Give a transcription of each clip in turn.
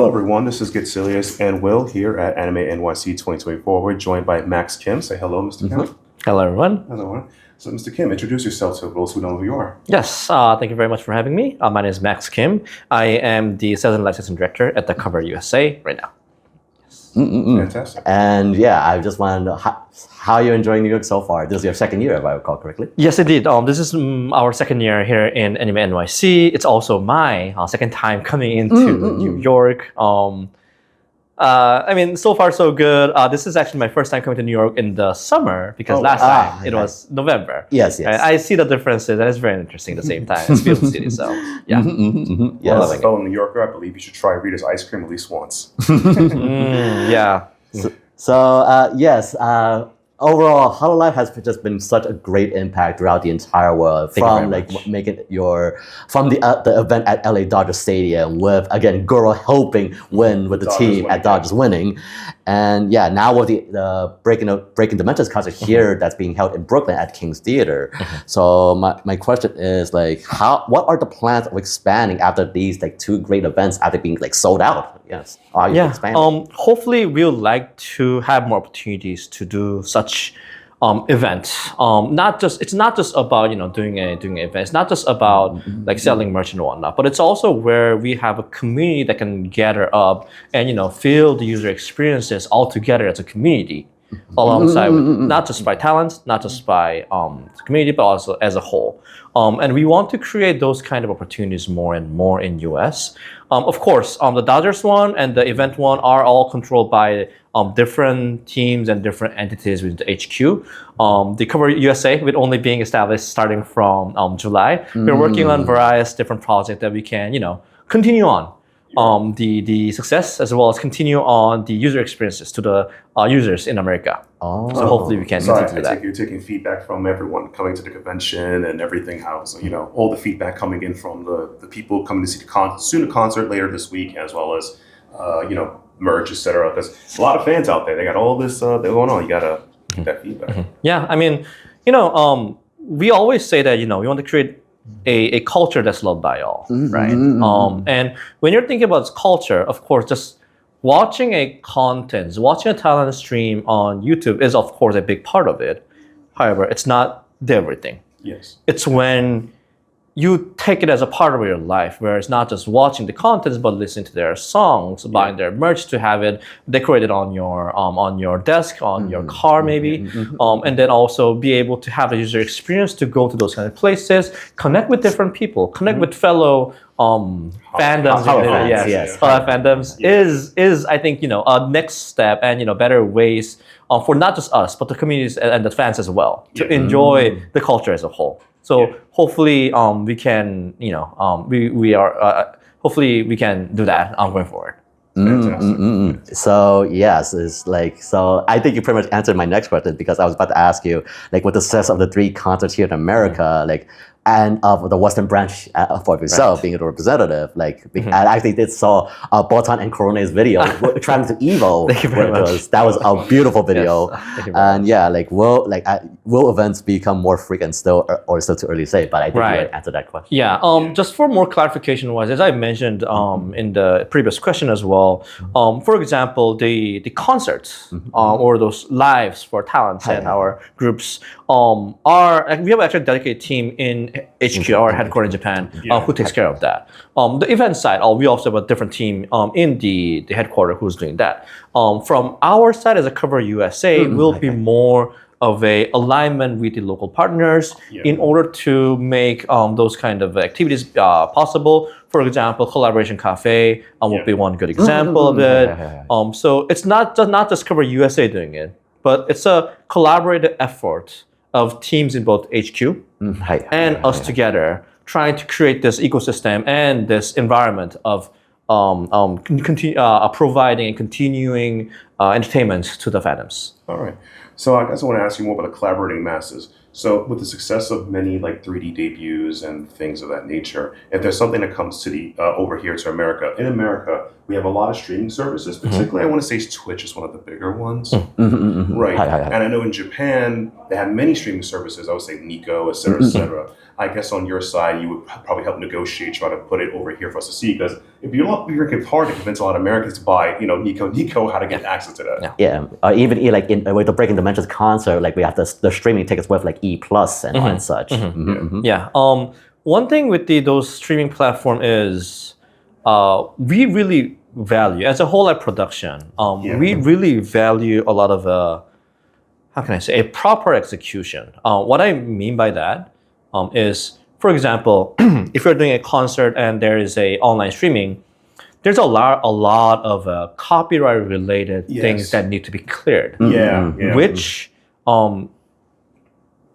everyone. This is Get Serious and Will here at Anime NYC 2024. We're joined by Max Kim. Say hello, Mr. Kim. Hello, everyone. Hello. So, Mr. Kim, introduce yourself to those who don't know who you are. Yes, thank you very much for having me. My name is Max Kim. I am the Sales and Licensing Director at the Cover USA right now. Fantastic. And yeah, I just want to know how you're enjoying New York so far. This is your second year, if I recall correctly. Yes, indeed. This is our second year here in Anime NYC. It's also my second time coming into New York. I mean, so far so good. This is actually my first time coming to New York in the summer because last time it was November. Yes. I see the differences and it's very interesting at the same time. It's beautiful city, so yeah. Well, as a fellow New Yorker, I believe you should try Rita's ice cream at least once. Yeah. Yes. Overall, Hololive has just been such a great impact throughout the entire world. From like making from the event at LA Dodger Stadium with again Goro helping win with the team at Dodgers winning, and yeah, now with the Breaking Dimensions concert here that's being held in Brooklyn at King's Theater. So my question is like, what are the plans of expanding after these like two great events after being like sold out? Yes. Are you expanding? Hopefully we would like to have more opportunities to do such events. It's not just about doing an event. It's not just about like selling merch and whatnot, but it's also where we have a community that can gather up and feel the user experiences all together as a community, alongside with not just by talents, not just by the community, but also as a whole. And we want to create those kind of opportunities more and more in US. Of course, the Dodgers one and the event one are all controlled by different teams and different entities within the HQ. The Cover USA, with only being established starting from July, we're working on various different projects that we can, continue on. The success as well as continue on the user experiences to the users in America. So hopefully we can continue to that. You're taking feedback from everyone coming to the convention and everything. How all the feedback coming in from the people coming to see the concert later this week, as well as merch, etc. Because a lot of fans out there. They got all this going on. You gotta get that feedback. Yeah, I mean, we always say that we want to create a culture that's loved by all, right? And when you're thinking about culture, of course, just watching a talent stream on YouTube is, of course, a big part of it. However, it's not everything. Yes. It's when you take it as a part of your life, where it's not just watching the contents, but listening to their songs, buying their merch to have it decorated on your desk, on your car maybe, and then also be able to have a user experience to go to those kind of places, connect with different people, connect with fellow fandoms. Fandoms is I think a next step and better ways for not just us but the communities and the fans as well to enjoy the culture as a whole. So hopefully we can hopefully we can do that going forward. So yes, I think you pretty much answered my next question, because I was about to ask you, like, with the success of the three concerts here in America, and of the Western branch for yourself being a representative, I actually did saw Botan and Corone's video traveling to Evo. Thank you very much. That was a beautiful video. Yes. And yeah, will events become more frequent still, or still too early to say? But I think you answered that question. Yeah. Just for more clarification wise, as I mentioned in the previous question as well, for example, the concerts or those lives for talents and our groups we have actually a dedicated team in HQ, our headquarters in Japan, who takes care of that. The event side, we also have a different team in the headquarters who's doing that. From our side as a Cover USA, will be more of a alignment with the local partners in order to make those kind of activities possible. For example, Collaboration Cafe would be one good example of it. So it's not just Cover USA doing it, but it's a collaborative effort of teams in both HQ and us together, trying to create this ecosystem and this environment of providing and continuing entertainment to the fandoms. All right. So I guess I want to ask you more about the collaborating masses. So with the success of many 3D debuts and things of that nature, if there's something that comes to the over here to America, in America, we have a lot of streaming services. Particularly, I want to say Twitch is one of the bigger ones. Right. And I know in Japan, they have many streaming services. I would say Nico, et cetera, et cetera. I guess on your side, you would probably help negotiate, try to put it over here for us to see, because if you're hard to convince a lot of Americans to buy, Nico, how to get access to that. Yeah, even like with the Breaking Dimensions concert, like we have the streaming tickets with like E Plus and such. Yeah. One thing with those streaming platform is we really value as a whole like production. We really value a lot of how can I say a proper execution. What I mean by that is, for example, if you're doing a concert and there is a online streaming, there's a lot of copyright related things that need to be cleared. Which when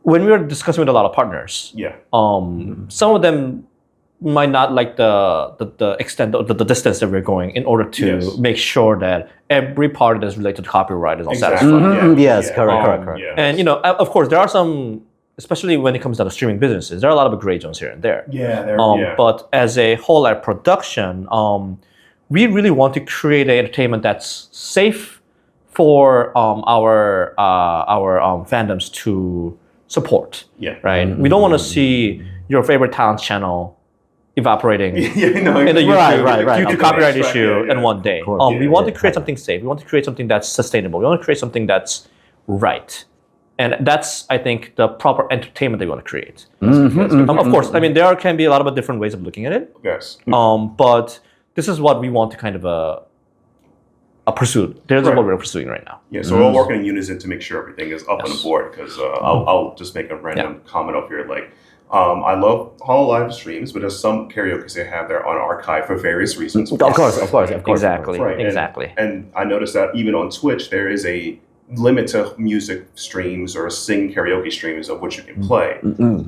we were discussing with a lot of partners, some of them might not like the extent of the distance that we're going in order to make sure that every part that is related to copyright is all satisfied. Yes, correct. And of course there are some, especially when it comes down to streaming businesses, there are a lot of gray zones here and there. But as a whole like production, we really want to create an entertainment that's safe for our fandoms to support. Right. We don't want to see your favorite talent channel evaporating in the YouTube due to copyright issue in one day. We want to create something safe. We want to create something that's sustainable. We want to create something that's right. And that's, I think, the proper entertainment that we want to create. Of course, I mean, there can be a lot of different ways of looking at it. But this is what we want to kind of pursue. There's what we're pursuing right now. So we're all working in unison to make sure everything is up on the board. Because I'll just make a random comment up here. Like, I love Hololive streams, but there's some karaoke they have there on archive for various reasons. Of course. Exactly. And I noticed that even on Twitch, there is a limit to music streams or sing karaoke streams of which you can play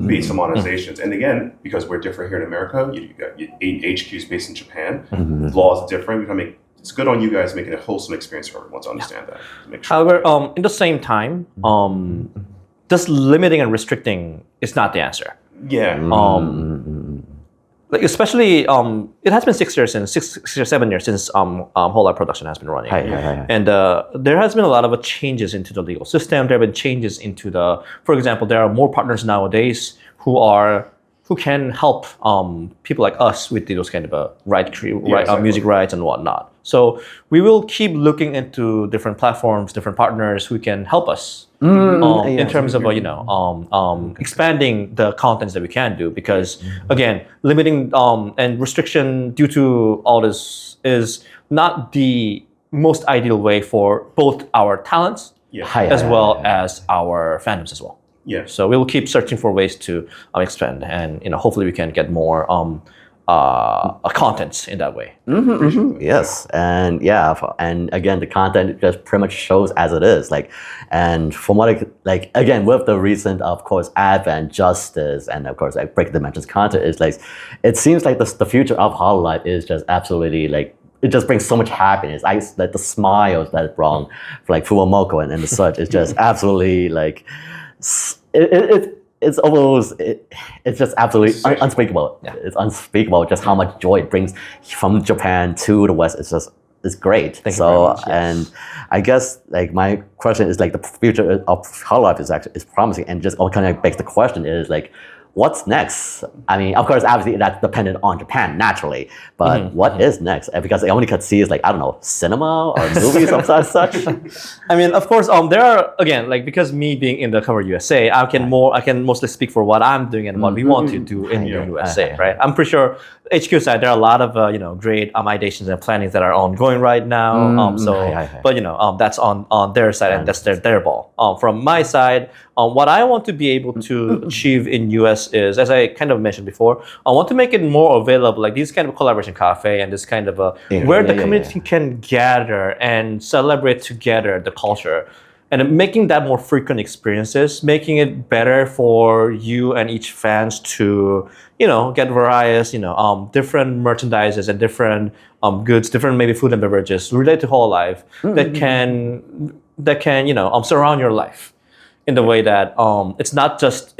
based on monetizations. And again, because we're different here in America, you got 8 HQs based in Japan. Laws are different. It's good on you guys making a wholesome experience for everyone to understand that. To make sure. However, in the same time, just limiting and restricting is not the answer. Like especially, it has been 6 or 7 years since Hololive production has been running, and there has been a lot of changes into the legal system. There have been changes into for example, there are more partners nowadays who can help people like us with those kind of music rights and whatnot. So we will keep looking into different platforms, different partners who can help us in terms of expanding the contents that we can do. Because again, limiting and restriction due to all this is not the most ideal way for both our talents as well as our fandoms as well. So we will keep searching for ways to expand, and hopefully we can get more contents in that way. Yes, and and again, the content just pretty much shows as it is. And from what again with the recent, of course, advent, justice, and of course, Breaking Dimensions content is it seems like the future of Hololive is just absolutely it just brings so much happiness. The smiles that it brought for Fuwamoko and the such is just absolutely it's almost it's just absolutely unspeakable. It's unspeakable just how much joy it brings from Japan to the West. It's great. Thank you very much. And I guess my question is the future of Hololive is promising, and just kind of begs the question is what's next? I mean, of course, obviously that's dependent on Japan naturally, but what is next? Because the only could see is I don't know, cinema or movies of such. I mean, of course, there are again because me being in the Cover USA, I can mostly speak for what I'm doing and what we want to do in the USA, right? I'm pretty sure HQ side there are a lot of great ideations and plannings that are ongoing right now. But that's on their side and that's their ball. From my side, what I want to be able to achieve in US is, as I kind of mentioned before, I want to make it more available, these kind of collaboration cafe and this kind of where the community can gather and celebrate together the culture, and making that more frequent experiences, making it better for you and each fans to get various different merchandises and different goods, different maybe food and beverages related to Hololive that can surround your life in the way that it's not just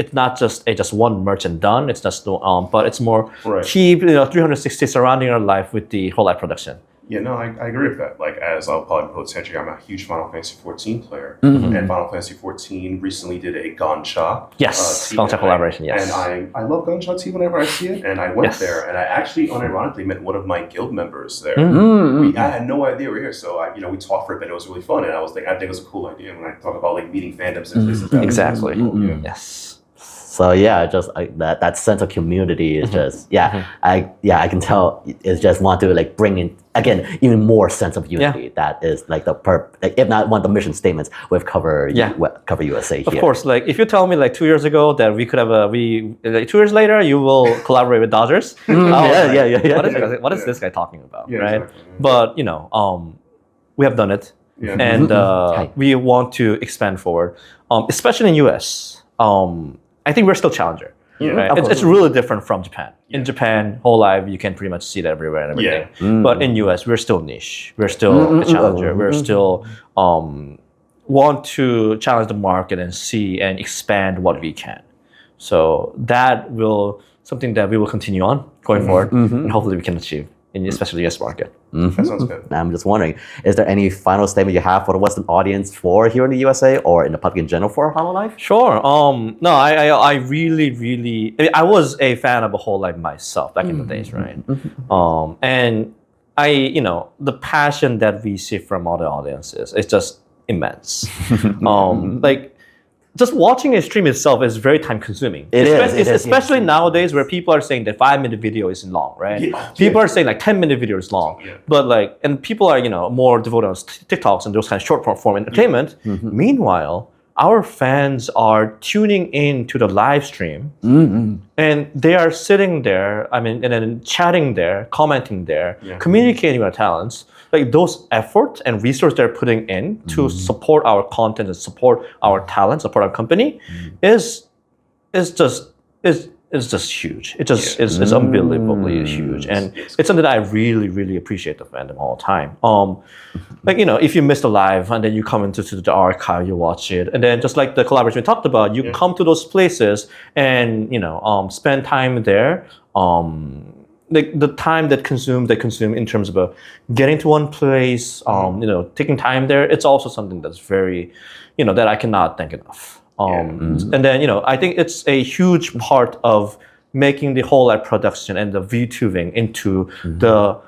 one merchant done. It's just but it's more keep 360 surrounding your life with the Hololive production. Yeah, no, I agree with that. Like, as I'll probably put century, I'm a huge Final Fantasy 14 player, Mm-hmm. and Final Fantasy 14 recently did a Gacha. Yes, tea, Gacha and collaboration. Yes, and I love Gacha tea whenever I see it, and I went Yes. there, and I actually unironically met one of my guild members there. Mm-hmm. I had no idea we were here, so we talked for a bit. It was really fun, and I think it was a cool idea when I talk about like meeting fandoms and places. That exactly. Yeah. Yes. So yeah, just that sense of community is just I can tell is just want to like bring in again even more sense of unity. That is like if not one of the mission statements with cover USA here. Of course, like if you tell me like 2 years ago that we could have like 2 years later you will collaborate with Dodgers. Yeah. What is this guy talking about, Yeah, right? exactly, yeah. But we have done it, Yeah. and we want to expand forward, especially in US. I think we're still challenger. Yeah. Right? It's really different from Japan. In Japan, Hololive, you can pretty much see it everywhere and everything. Yeah. But in US, we're still niche. We're still a challenger. We're still want to challenge the market and see and expand what we can. So that will something that we will continue on going forward, and hopefully we can achieve in especially the US market. That sounds good. I'm just wondering, is there any final statement you have for the Western audience for here in the USA or in the public in general for Hololive? Sure. No, I really, I was a fan of a whole life myself back in the days, right? And the passion that we see from all the audiences is just immense. Like just watching a stream itself is very time consuming. Especially nowadays where people are saying that 5-minute video isn't long, right? Yeah. People are saying like 10-minute video is long. Yeah. But like, and people are, more devoted on TikToks and those kind of short form entertainment. Meanwhile, our fans are tuning in to the live stream and they are sitting there, and then chatting there, commenting there, communicating with our talents. Like those efforts and resources they're putting in to support our content and support our talent, support our company is just huge. It just is unbelievably huge, and it's something that I really appreciate the fandom all the time. Like if you missed a live and then you come into the archive, you watch it, and then just like the collaboration we talked about, you come to those places and spend time there. Like the time they consume in terms of getting to one place, taking time there. It's also something that's very, that I cannot thank enough. And then I think it's a huge part of making the whole live production and the VTubing into the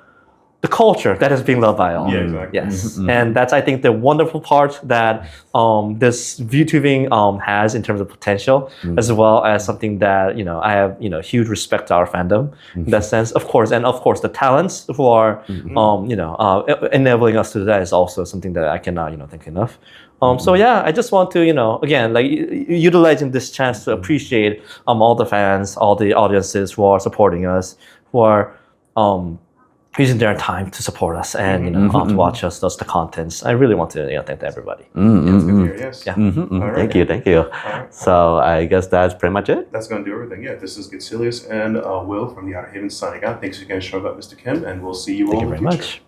culture that is being loved by all. Yeah, exactly. Yes, and that's I think the wonderful part that this VTubing has in terms of potential, as well as something that I have huge respect to our fandom in that sense. Of course, the talents who are enabling us to do that is also something that I cannot thank enough. So yeah, I just want to again like utilizing this chance to appreciate all the fans, all the audiences who are supporting us, who are using their time to support us and to watch us, the contents. I really want to thank everybody. That's good to hear, yes. Yeah. All right. Thank you. right. So I guess that's pretty much it. That's going to do everything. Yeah, this is Getsilius and Will from the Outerhaven signing out. Thanks again for showing up, Mr. Kim, and we'll see you all Thank you in the very future. much.